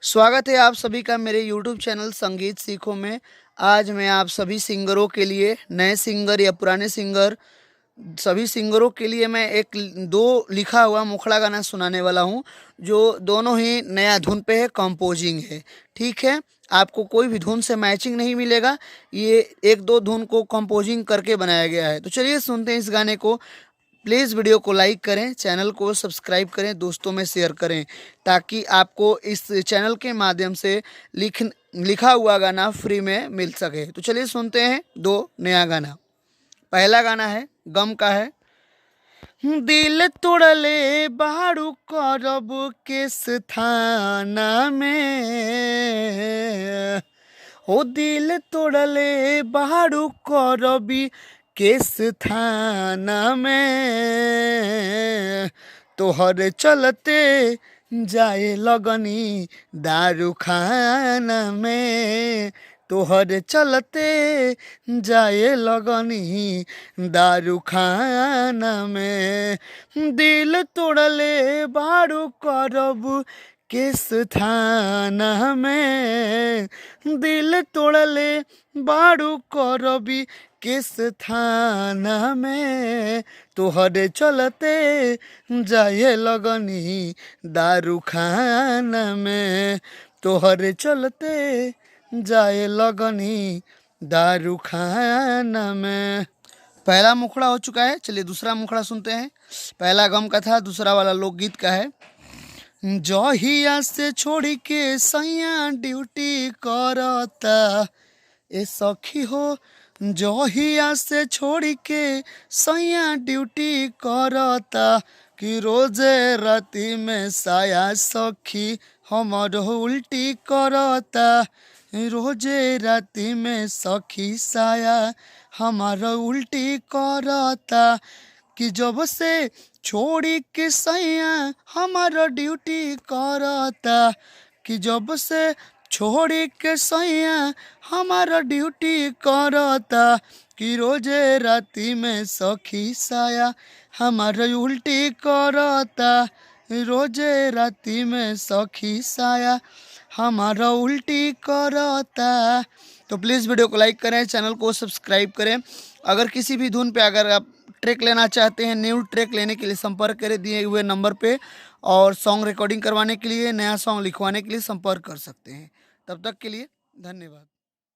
स्वागत है आप सभी का मेरे YouTube चैनल संगीत सीखो में। आज मैं आप सभी सिंगरों के लिए, नए सिंगर या पुराने सिंगर, सभी सिंगरों के लिए मैं एक दो लिखा हुआ मुखड़ा गाना सुनाने वाला हूं, जो दोनों ही नया धुन पे है, कंपोजिंग है। ठीक है, आपको कोई भी धुन से मैचिंग नहीं मिलेगा, ये एक दो धुन को कंपोजिंग करके बनाया गया है। तो चलिए सुनते हैं इस गाने को। प्लीज़ वीडियो को लाइक करें, चैनल को सब्सक्राइब करें, दोस्तों में शेयर करें, ताकि आपको इस चैनल के माध्यम से लिखा हुआ गाना फ्री में मिल सके। तो चलिए सुनते हैं दो नया गाना। पहला गाना है, गम का है। दिल तोड़ले बाड़ू करब किस थाना में, ओ दिल तोड़ले बाड़ू करबी किस थाना में, तोहर चलते जाए लगनी दारू खाना में, तोहर चलते जाए लगनी दारू खाना में, दिल तोड़ले बारू करब किस थाना में, दिल तोड़ले बारू करबी किस थाना में, तोहरे चलते जाए लगनी दारू खाना में, तोहरे चलते जाए लगनी दारू खाना में। पहला मुखड़ा हो चुका है, चलिए दूसरा मुखड़ा सुनते हैं। पहला गम का था, दूसरा वाला लोकगीत का है। जहिया से छोड़ी के सैया ड्यूटी करता, ए सखी हो, जहिया से छोड़ी के सैया ड्यूटी करता, कि रोजे राती में साया सखी हमर उल्टी करता, रोजे राती में सखी साया हमार उल्टी करता, कि जब से छोड़ी के सैया हमारा ड्यूटी करता, कि जब से छोड़ी के सैया हमारा ड्यूटी करता, कि रोजे राती में सखी साया हमारा उल्टी करता, रोजे राती में सखी साया हमारा उल्टी करता। तो प्लीज़ वीडियो को लाइक करें, चैनल को सब्सक्राइब करें। अगर किसी भी धुन पे अगर आप ट्रैक लेना चाहते हैं, न्यू ट्रैक लेने के लिए संपर्क करें दिए हुए नंबर पे, और सॉन्ग रिकॉर्डिंग करवाने के लिए, नया सॉन्ग लिखवाने के लिए संपर्क कर सकते हैं। तब तक के लिए धन्यवाद।